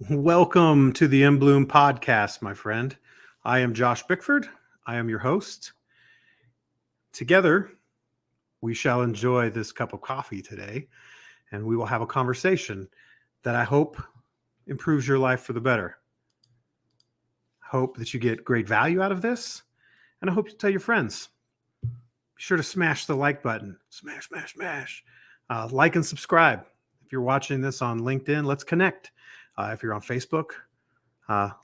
Welcome to the inBLOOM podcast, my friend. I am Josh Bickford. I am your host. Together, we shall enjoy this cup of coffee today, and we will have a conversation that I hope improves your life for the better. Hope that you get great value out of this, and I hope you tell your friends. Be sure to smash the like button. Smash, smash, smash. Like and subscribe. If you're watching this on LinkedIn, let's connect. If you're on Facebook,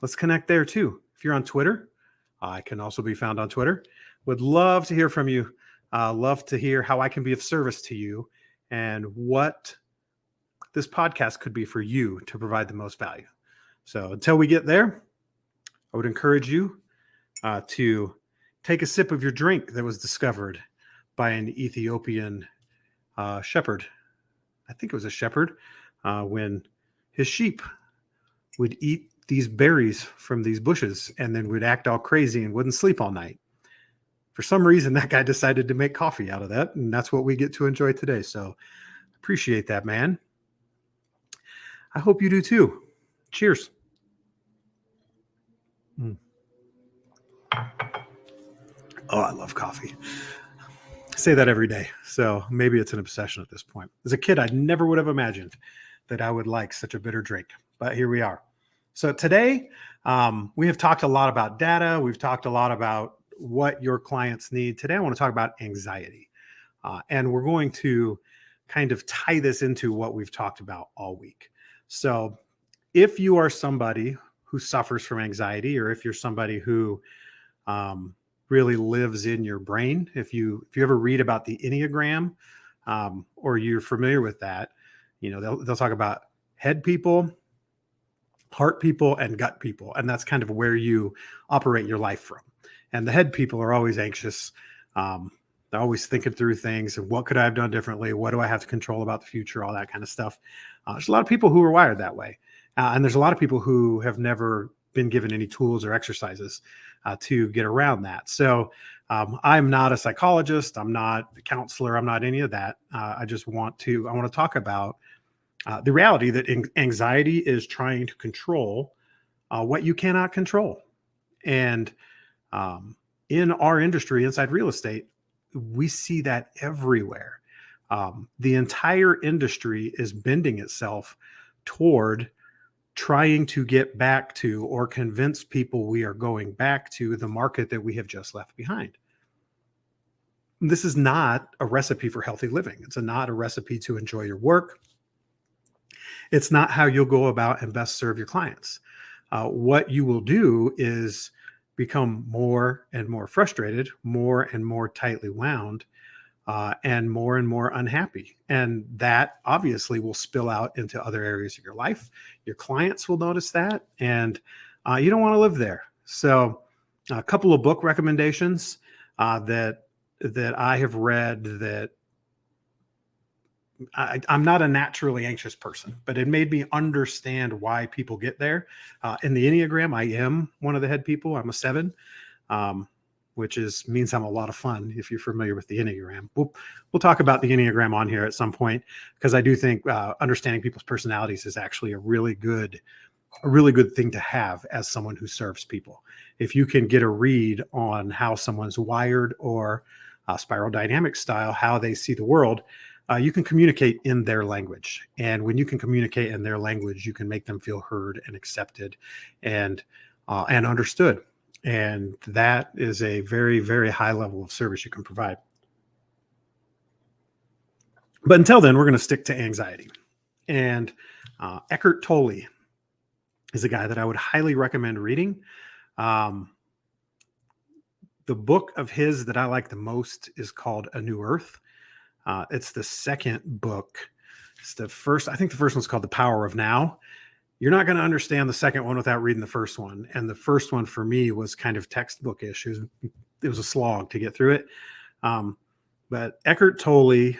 let's connect there too. If you're on Twitter, I can also be found on Twitter. Would love to hear from you. Love to hear how I can be of service to you and what this podcast could be for you to provide the most value. So until we get there, I would encourage you to take a sip of your drink that was discovered by an Ethiopian shepherd. I think it was a shepherd when his sheep would eat these berries from these bushes and then would act all crazy and wouldn't sleep all night. For some reason, that guy decided to make coffee out of that, and that's what we get to enjoy today. So appreciate that, man. I hope you do too. Cheers. Oh, I love coffee. I say that every day, so maybe it's an obsession at this point. As a kid, I never would have imagined that I would like such a bitter drink, but here we are. So today, we have talked a lot about data. We've talked a lot about what your clients need. Today, I want to talk about anxiety. And we're going to kind of tie this into what we've talked about all week. So if you are somebody who suffers from anxiety, or if you're somebody who really lives in your brain, if you ever read about the Enneagram, or you're familiar with that, you know, they'll talk about head people, heart people, and gut people. And that's kind of where you operate your life from. And the head people are always anxious. They're always thinking through things and what could I have done differently? What do I have to control about the future? All that kind of stuff. There's a lot of people who are wired that way. And there's a lot of people who have never been given any tools or exercises to get around that. So I'm not a psychologist. I'm not a counselor. I'm not any of that. I want to talk about the reality that anxiety is trying to control what you cannot control. And in our industry, inside real estate, we see that everywhere. The entire industry is bending itself toward trying to get back to or convince people we are going back to the market that we have just left behind. This is not a recipe for healthy living. It's not a recipe to enjoy your work. It's not how you'll go about and best serve your clients. What you will do is become more and more frustrated, more and more tightly wound, and more unhappy. And that obviously will spill out into other areas of your life. Your clients will notice that, and you don't want to live there. So a couple of book recommendations that I have read that I'm not a naturally anxious person, but it made me understand why people get there. In the Enneagram, I am one of the head people. I'm a 7, which means I'm a lot of fun. If you're familiar with the Enneagram, we'll talk about the Enneagram on here at some point, because I do think understanding people's personalities is actually a really good thing to have as someone who serves people. If you can get a read on how someone's wired or spiral dynamic style, how they see the world, you can communicate in their language. And when you can communicate in their language, you can make them feel heard and accepted and understood. And that is a very, very high level of service you can provide. But until then, we're going to stick to anxiety. And Eckhart Tolle is a guy that I would highly recommend reading. The book of his that I like the most is called A New Earth. It's the second book. It's the first. I think the first one's called The Power of Now. You're not going to understand the second one without reading the first one. And the first one for me was kind of textbookish. It was a slog to get through it. But Eckhart Tolle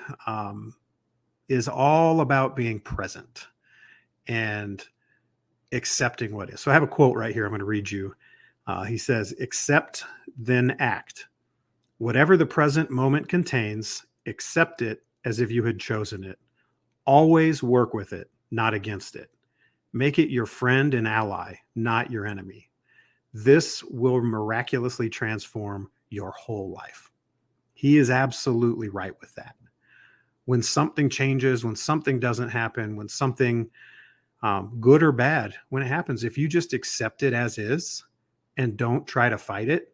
is all about being present and accepting what is. So I have a quote right here. I'm going to read you. He says, "Accept, then act. Whatever the present moment contains, accept it as if you had chosen it. Always work with it, not against it. Make it your friend and ally, not your enemy. This will miraculously transform your whole life. He is absolutely right with that. When something changes, when something doesn't happen, when something good or bad, when it happens, if you just accept it as is and don't try to fight it,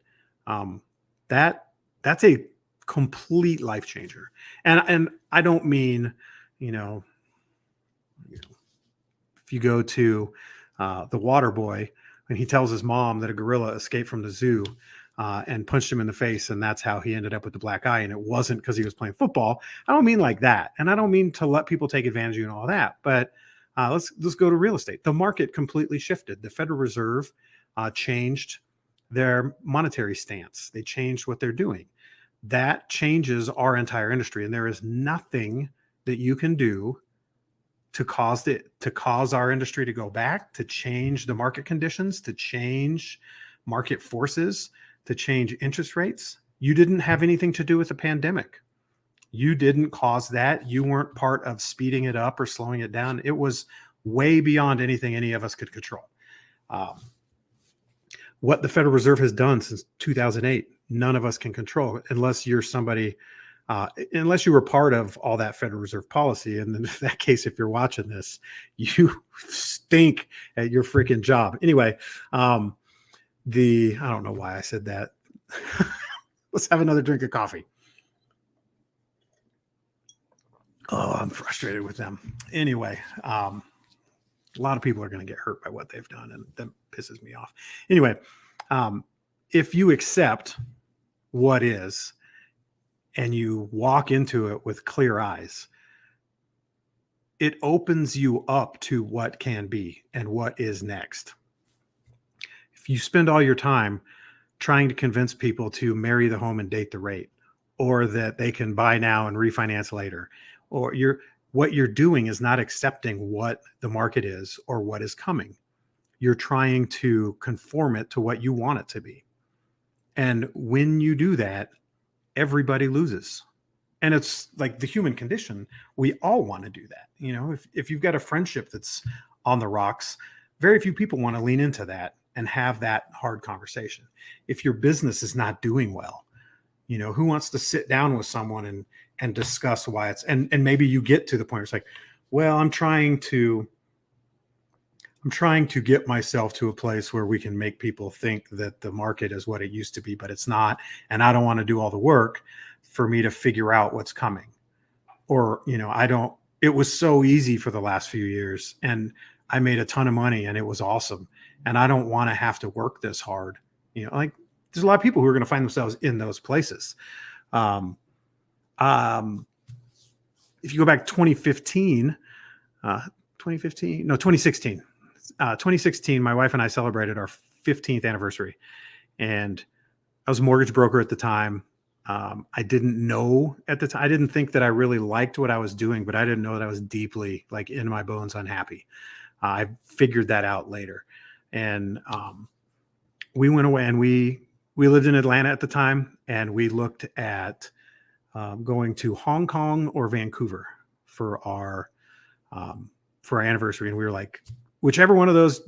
that that's a complete life changer. And I don't mean, you know, if you go to the Water Boy and he tells his mom that a gorilla escaped from the zoo and punched him in the face, and that's how he ended up with the black eye, and it wasn't because he was playing football. I don't mean like that, and I don't mean to let people take advantage of you and all that. But let's go to real estate. The market completely shifted. The Federal Reserve changed their monetary stance. They changed what they're doing. That changes our entire industry, and there is nothing that you can do to cause our industry to go back, to change the market conditions, to change market forces, to change interest rates. You didn't have anything to do with the pandemic. You didn't cause that. You weren't part of speeding it up or slowing it down. It was way beyond anything any of us could control. What the Federal Reserve has done since 2008, none of us can control unless you're somebody, unless you were part of all that Federal Reserve policy. And in that case, if you're watching this, you stink at your freaking job. Anyway, I don't know why I said that. Let's have another drink of coffee. Oh, I'm frustrated with them. Anyway, a lot of people are going to get hurt by what they've done, and that pisses me off. Anyway, if you accept what is and you walk into it with clear eyes, it opens you up to what can be and what is next. If you spend all your time trying to convince people to marry the home and date the rate, or that they can buy now and refinance later, or what you're doing is not accepting what the market is or what is coming. You're trying to conform it to what you want it to be. And when you do that, everybody loses. And it's like the human condition. We all want to do that. You know, if you've got a friendship that's on the rocks, very few people want to lean into that and have that hard conversation. If your business is not doing well, you know, who wants to sit down with someone and discuss why it's, and maybe you get to the point where it's like, well, I'm trying to get myself to a place where we can make people think that the market is what it used to be, but it's not. And I don't want to do all the work for me to figure out what's coming. Or, you know, it was so easy for the last few years and I made a ton of money and it was awesome. And I don't want to have to work this hard. You know, like there's a lot of people who are going to find themselves in those places. If you go back 2016, my wife and I celebrated our 15th anniversary, and I was a mortgage broker at the time. I didn't know at the time, I didn't think that I really liked what I was doing, but I didn't know that I was deeply, like, in my bones unhappy. I figured that out later. And we went away, and we lived in Atlanta at the time, and we looked at going to Hong Kong or Vancouver for our anniversary. And we were like, whichever one of those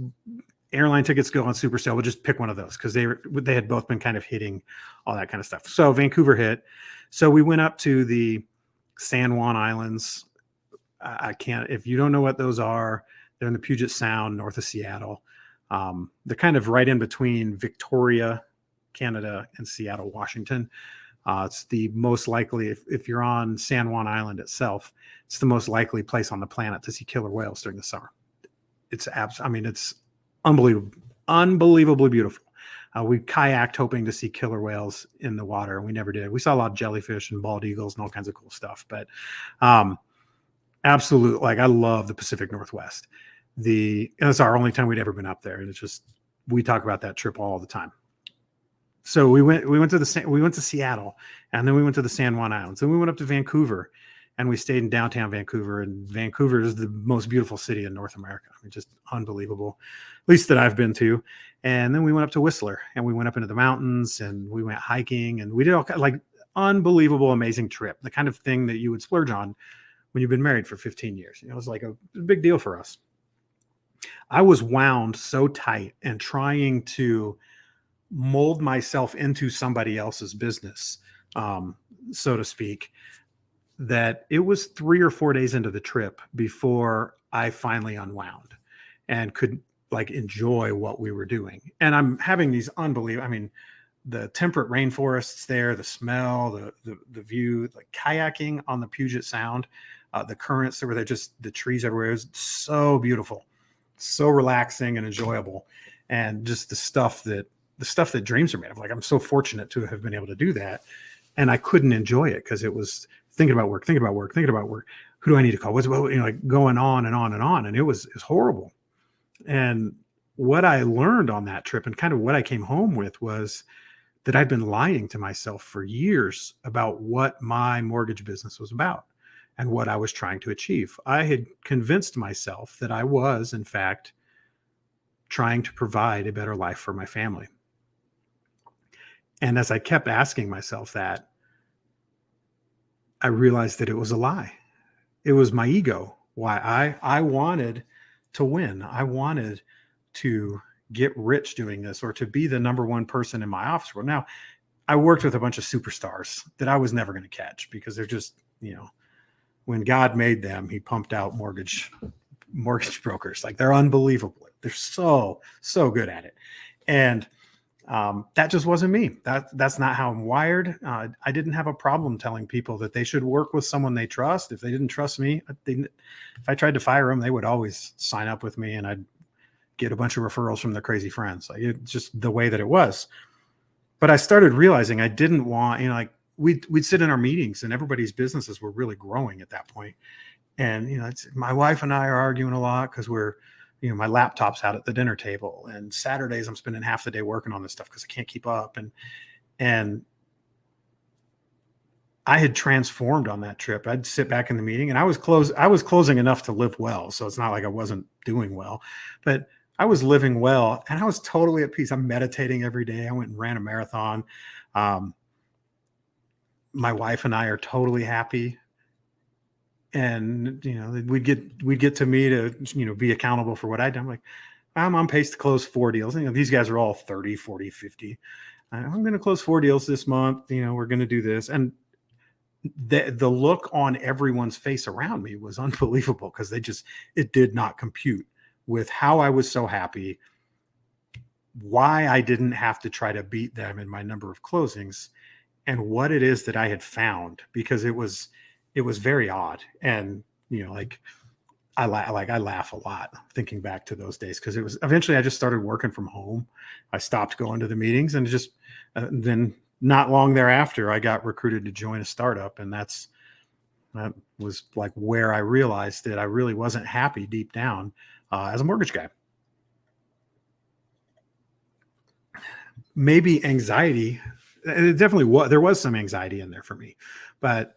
airline tickets go on super sale, we'll just pick one of those, because they had both been kind of hitting all that kind of stuff. So Vancouver hit. So we went up to the San Juan Islands. If you don't know what those are, they're in the Puget Sound, north of Seattle. They're kind of right in between Victoria, Canada, and Seattle, Washington. It's the most likely, if you're on San Juan Island itself, it's the most likely place on the planet to see killer whales during the summer. It's unbelievably beautiful. We kayaked hoping to see killer whales in the water, and we never did. We saw a lot of jellyfish and bald eagles and all kinds of cool stuff, but absolute, like, I love the Pacific Northwest. And it's our only time we'd ever been up there, and it's just, we talk about that trip all the time. So we went to Seattle, and then we went to the San Juan Islands, and we went up to Vancouver, and we stayed in downtown Vancouver. And Vancouver is the most beautiful city in North America. I mean, just unbelievable, at least that I've been to. And then we went up to Whistler, and we went up into the mountains, and we went hiking, and we did all like unbelievable, amazing trip. The kind of thing that you would splurge on when you've been married for 15 years. You know, it was like a big deal for us. I was wound so tight and trying to mold myself into somebody else's business, um, so to speak, that it was 3 or 4 days into the trip before I finally unwound and could like enjoy what we were doing. And I'm having these unbelievable, I mean, the temperate rainforests there, the smell, the view, like kayaking on the Puget Sound, the currents that were there, just the trees everywhere. It was so beautiful, so relaxing and enjoyable. And just the stuff that dreams are made of. Like I'm so fortunate to have been able to do that. And I couldn't enjoy it because it was thinking about work, thinking about work, thinking about work. Who do I need to call? What's like going on and on and on. And it's horrible. And what I learned on that trip and kind of what I came home with was that I'd been lying to myself for years about what my mortgage business was about and what I was trying to achieve. I had convinced myself that I was, in fact, trying to provide a better life for my family. And as I kept asking myself that, I realized that it was a lie. It was my ego. Why I wanted to win. I wanted to get rich doing this or to be the number one person in my office. Well, now I worked with a bunch of superstars that I was never going to catch because they're just, when God made them, he pumped out mortgage brokers. Like they're unbelievable. They're so good at it. And that just wasn't me. That's not how I'm wired. I didn't have a problem telling people that they should work with someone they trust. If they didn't trust me, if I tried to fire them, they would always sign up with me and I'd get a bunch of referrals from their crazy friends. Like it's just the way that it was. But I started realizing I didn't want, like we'd sit in our meetings and everybody's businesses were really growing at that point. And, my wife and I are arguing a lot because we're, my laptop's out at the dinner table, and Saturdays I'm spending half the day working on this stuff because I can't keep up. And I had transformed on that trip. I'd sit back in the meeting and I was closing enough to live well. So it's not like I wasn't doing well, but I was living well and I was totally at peace. I'm meditating every day. I went and ran a marathon. My wife and I are totally happy. And, we'd get to me to, be accountable for what I'd done. I'm like, I'm on pace to close 4 deals. These guys are all 30, 40, 50. I'm going to close 4 deals this month. We're going to do this. And the look on everyone's face around me was unbelievable because it did not compute with how I was so happy, why I didn't have to try to beat them in my number of closings, and what it is that I had found, because it was very odd. And, I laugh a lot thinking back to those days because it was eventually I just started working from home. I stopped going to the meetings and then not long thereafter, I got recruited to join a startup. And that was like where I realized that I really wasn't happy deep down as a mortgage guy. Maybe anxiety. It definitely was. There was some anxiety in there for me, but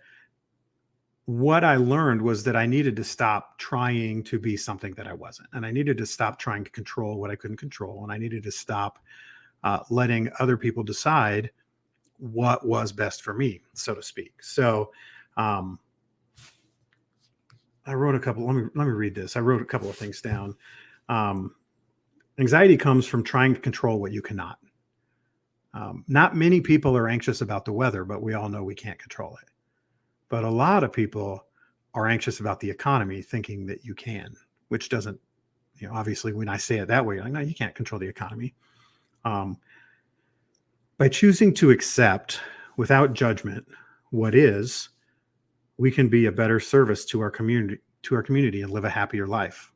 what I learned was that I needed to stop trying to be something that I wasn't. And I needed to stop trying to control what I couldn't control. And I needed to stop letting other people decide what was best for me, so to speak. So I wrote a couple, let me read this. I wrote a couple of things down. Anxiety comes from trying to control what you cannot. Not many people are anxious about the weather, but we all know we can't control it. But a lot of people are anxious about the economy, thinking that you can, which doesn't, obviously when I say it that way, you're like, no, you can't control the economy. By choosing to accept without judgment what is, we can be a better service to our community and live a happier life.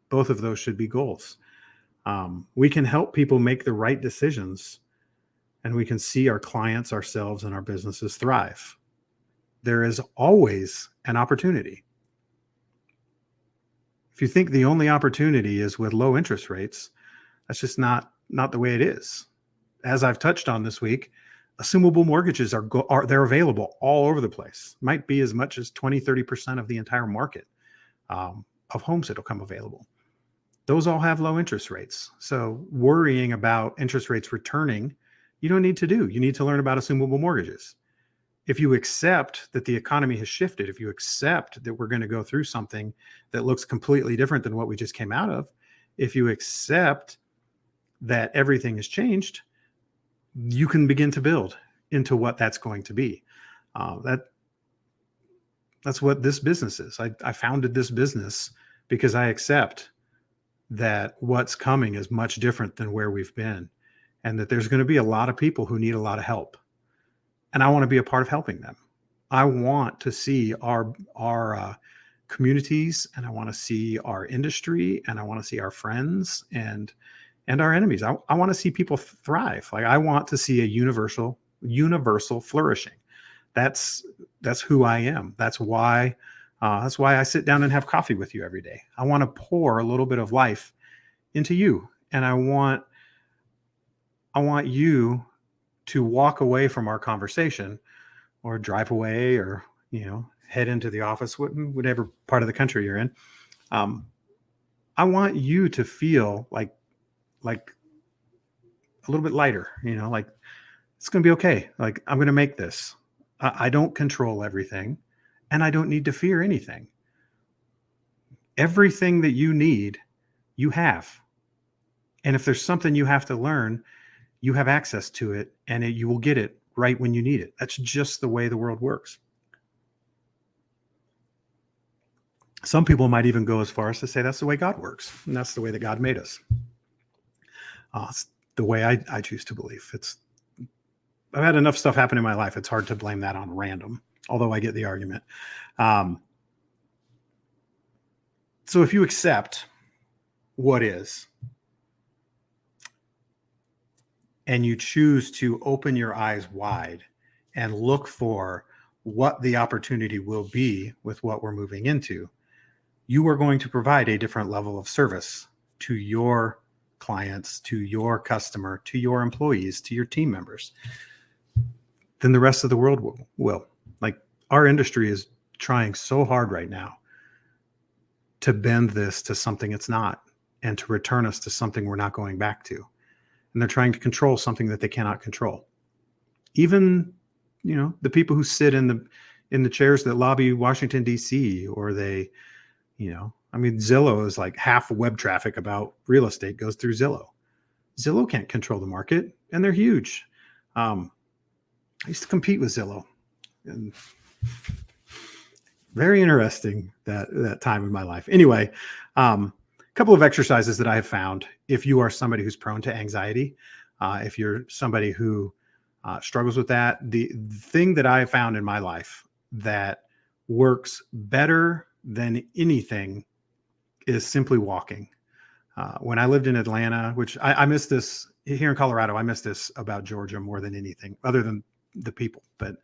Both of those should be goals. We can help people make the right decisions, and we can see our clients, ourselves, and our businesses thrive. There is always an opportunity. If you think the only opportunity is with low interest rates, that's just not the way it is. As I've touched on this week, assumable mortgages they're available all over the place. Might be as much as 20, 30% of the entire market of homes that'll come available. Those all have low interest rates. So worrying about interest rates returning, you don't need to do. You need to learn about assumable mortgages. if you accept that the economy has shifted, if you accept that we're going to go through something that looks completely different than what we just came out of, if you accept that everything has changed, you can begin to build into what that's going to be. That's what this business is. I founded this business because I accept that what's coming is much different than where we've been, and that there's going to be a lot of people who need a lot of help. And I want to be a part of helping them. I want to see our communities, and I want to see our industry, and I want to see our friends and our enemies. I want to see people thrive. Like, I want to see a universal flourishing. That's who I am. That's why I sit down and have coffee with you every day. I want to pour a little bit of life into you, and I want you to walk away from our conversation, or drive away, or head into the office, whatever part of the country you're in. I want you to feel like a little bit lighter, like it's going to be okay. Like, I'm going to make this. I don't control everything, and I don't need to fear anything. Everything that you need, you have. And if there's something you have to learn, you have access to it, and you will get it right when you need it. That's just the way the world works. Some people might even go as far as to say that's the way God works, and that's the way that God made us. It's the way I choose to believe. I've had enough stuff happen in my life. It's hard to blame that on random, although I get the argument. So if you accept what is, and you choose to open your eyes wide and look for what the opportunity will be with what we're moving into, you are going to provide a different level of service to your clients, to your customer, to your employees, to your team members, than the rest of the world will. Like, our industry is trying so hard right now to bend this to something it's not, and to return us to something we're not going back to. And they're trying to control something that they cannot control. Even, the people who sit in the chairs that lobby Washington, D.C., or they, Zillow is like half web traffic about real estate goes through Zillow. Zillow can't control the market, and they're huge. I used to compete with Zillow, and very interesting that time in my life. Anyway, a couple of exercises that I have found, if you are somebody who's prone to anxiety, if you're somebody who struggles with that, the thing that I have found in my life that works better than anything is simply walking. When I lived in Atlanta, which I miss this here in Colorado, I miss this about Georgia more than anything, other than the people. But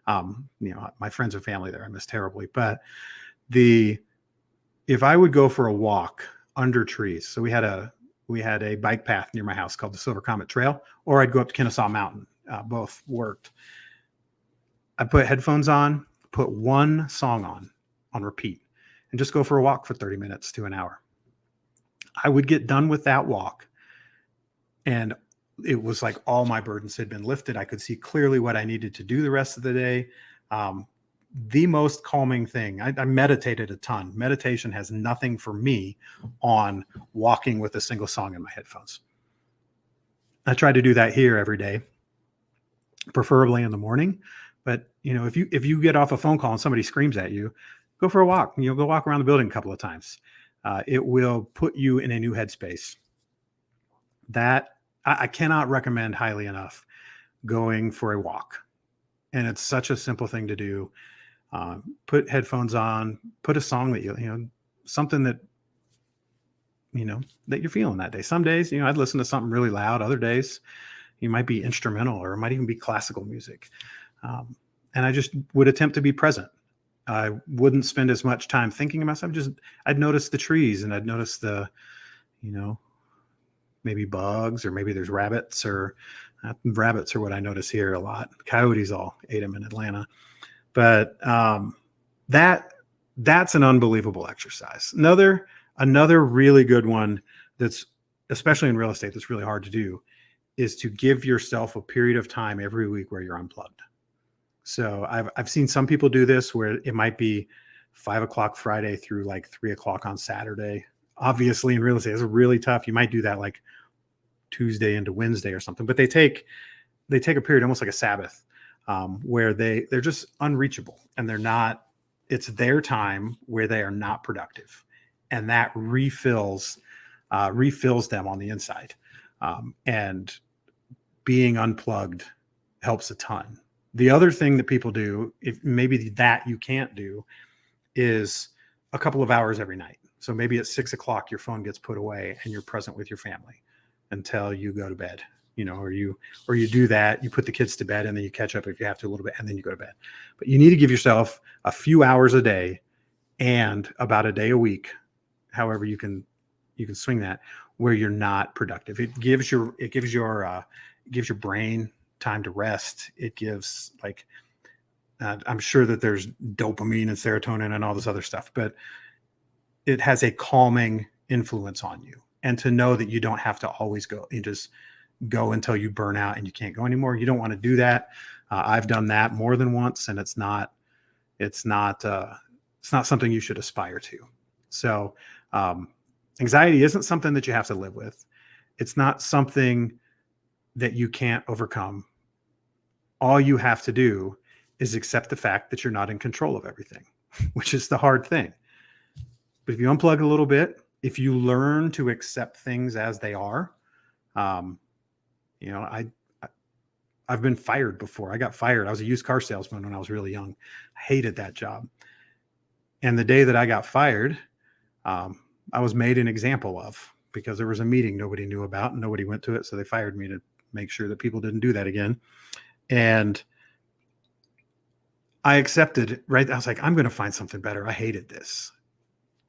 my friends and family there, I miss terribly. But if I would go for a walk under trees, so we had a bike path near my house called the Silver Comet Trail, or I'd go up to Kennesaw Mountain. Both worked. I put headphones on, put one song on repeat, and just go for a walk for 30 minutes to an hour. I would get done with that walk, and it was like all my burdens had been lifted. I could see clearly what I needed to do the rest of the day. The most calming thing, I meditated a ton. Meditation has nothing for me on walking with a single song in my headphones. I try to do that here every day, preferably in the morning. But if you get off a phone call and somebody screams at you, go for a walk. Go walk around the building a couple of times. It will put you in a new headspace. That I cannot recommend highly enough, going for a walk. And it's such a simple thing to do. Put headphones on, put a song that something that that you're feeling that day. Some days, I'd listen to something really loud. Other days, you might be instrumental, or it might even be classical music. And I just would attempt to be present. I wouldn't spend as much time thinking about something. I'd notice the trees, and I'd notice the, maybe bugs, or maybe there's rabbits, or rabbits are what I notice here a lot. Coyotes all ate them in Atlanta. But that's an unbelievable exercise. Another really good one that's, especially in real estate, that's really hard to do, is to give yourself a period of time every week where you're unplugged. So I've seen some people do this where it might be 5 o'clock Friday through like 3 o'clock on Saturday. Obviously, in real estate, it's really tough. You might do that like Tuesday into Wednesday or something, but they take a period almost like a Sabbath, where they're just unreachable, and they're not. It's their time where they are not productive, and that refills them on the inside. And being unplugged helps a ton. The other thing that people do, if maybe that you can't do, is a couple of hours every night. So maybe at 6 o'clock, your phone gets put away and you're present with your family until you go to bed, or you do that, you put the kids to bed and then you catch up if you have to a little bit and then you go to bed. But you need to give yourself a few hours a day and about a day a week, however you can swing that, where you're not productive. It gives your brain time to rest. It gives I'm sure that there's dopamine and serotonin and all this other stuff, but it has a calming influence on you. And to know that you don't have to always go, you just go until you burn out and you can't go anymore. You don't want to do that. I've done that more than once, and it's not something you should aspire to. So anxiety isn't something that you have to live with. It's not something that you can't overcome. All you have to do is accept the fact that you're not in control of everything, which is the hard thing. But if you unplug a little bit, if you learn to accept things as they are, I've been fired before. I got fired. I was a used car salesman when I was really young. I hated that job. And the day that I got fired, I was made an example of, because there was a meeting nobody knew about and nobody went to it. So they fired me to make sure that people didn't do that again. And I accepted, right? I was like, I'm going to find something better. I hated this.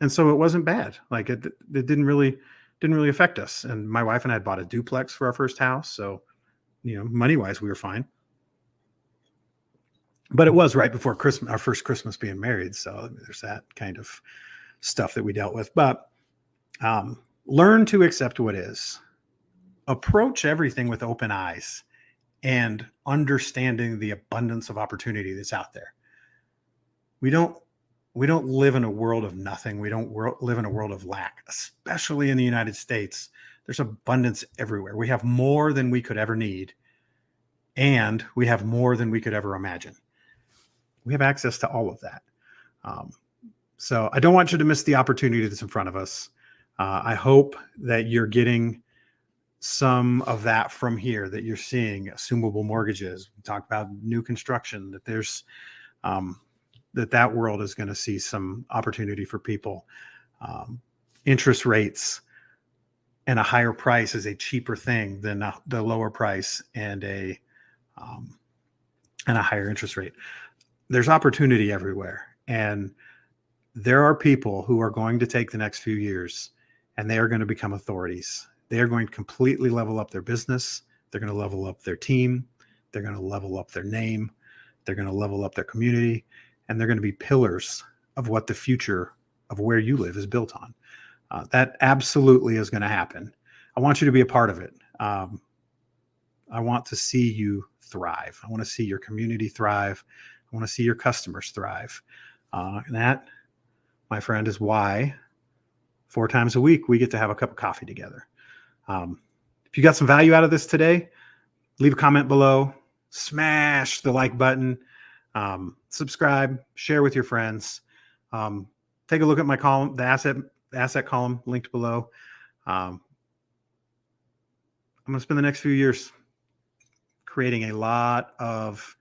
And so it wasn't bad. Like it didn't really affect us. And my wife and I had bought a duplex for our first house. So, money wise, we were fine. But it was right before Christmas, our first Christmas being married. So there's that kind of stuff that we dealt with. But learn to accept what is. Approach everything with open eyes and understanding the abundance of opportunity that's out there. We don't live in a world of nothing. We don't live in a world of lack, especially in the United States. There's abundance everywhere. We have more than we could ever need, and we have more than we could ever imagine. We have access to all of that. So I don't want you to miss the opportunity that's in front of us. I hope that you're getting some of that from here, that you're seeing assumable mortgages. We talk about new construction, that there's that world is going to see some opportunity for people. Interest rates and a higher price is a cheaper thing than the lower price and a higher interest rate. There's opportunity everywhere. And there are people who are going to take the next few years and they are going to become authorities. They are going to completely level up their business. They're going to level up their team. They're going to level up their name. They're going to level up their community. And they're going to be pillars of what the future of where you live is built on. That absolutely is going to happen. I want you to be a part of it. I want to see you thrive. I want to see your community thrive. I want to see your customers thrive. And that, my friend, is why 4 times a week we get to have a cup of coffee together. If you got some value out of this today, leave a comment below, smash the like button, subscribe, share with your friends. Take a look at my column, the asset column linked below. I'm going to spend the next few years creating a lot of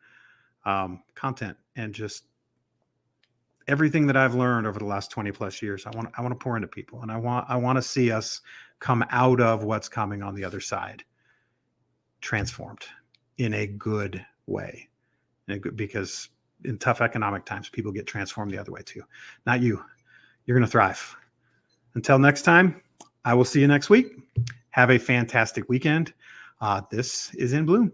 content and just everything that I've learned over the last 20 plus years. I want to pour into people, and I want to see us come out of what's coming on the other side transformed in a good way. Because in tough economic times, people get transformed the other way too. Not you. You're going to thrive. Until next time, I will see you next week. Have a fantastic weekend. This is inBLOOM.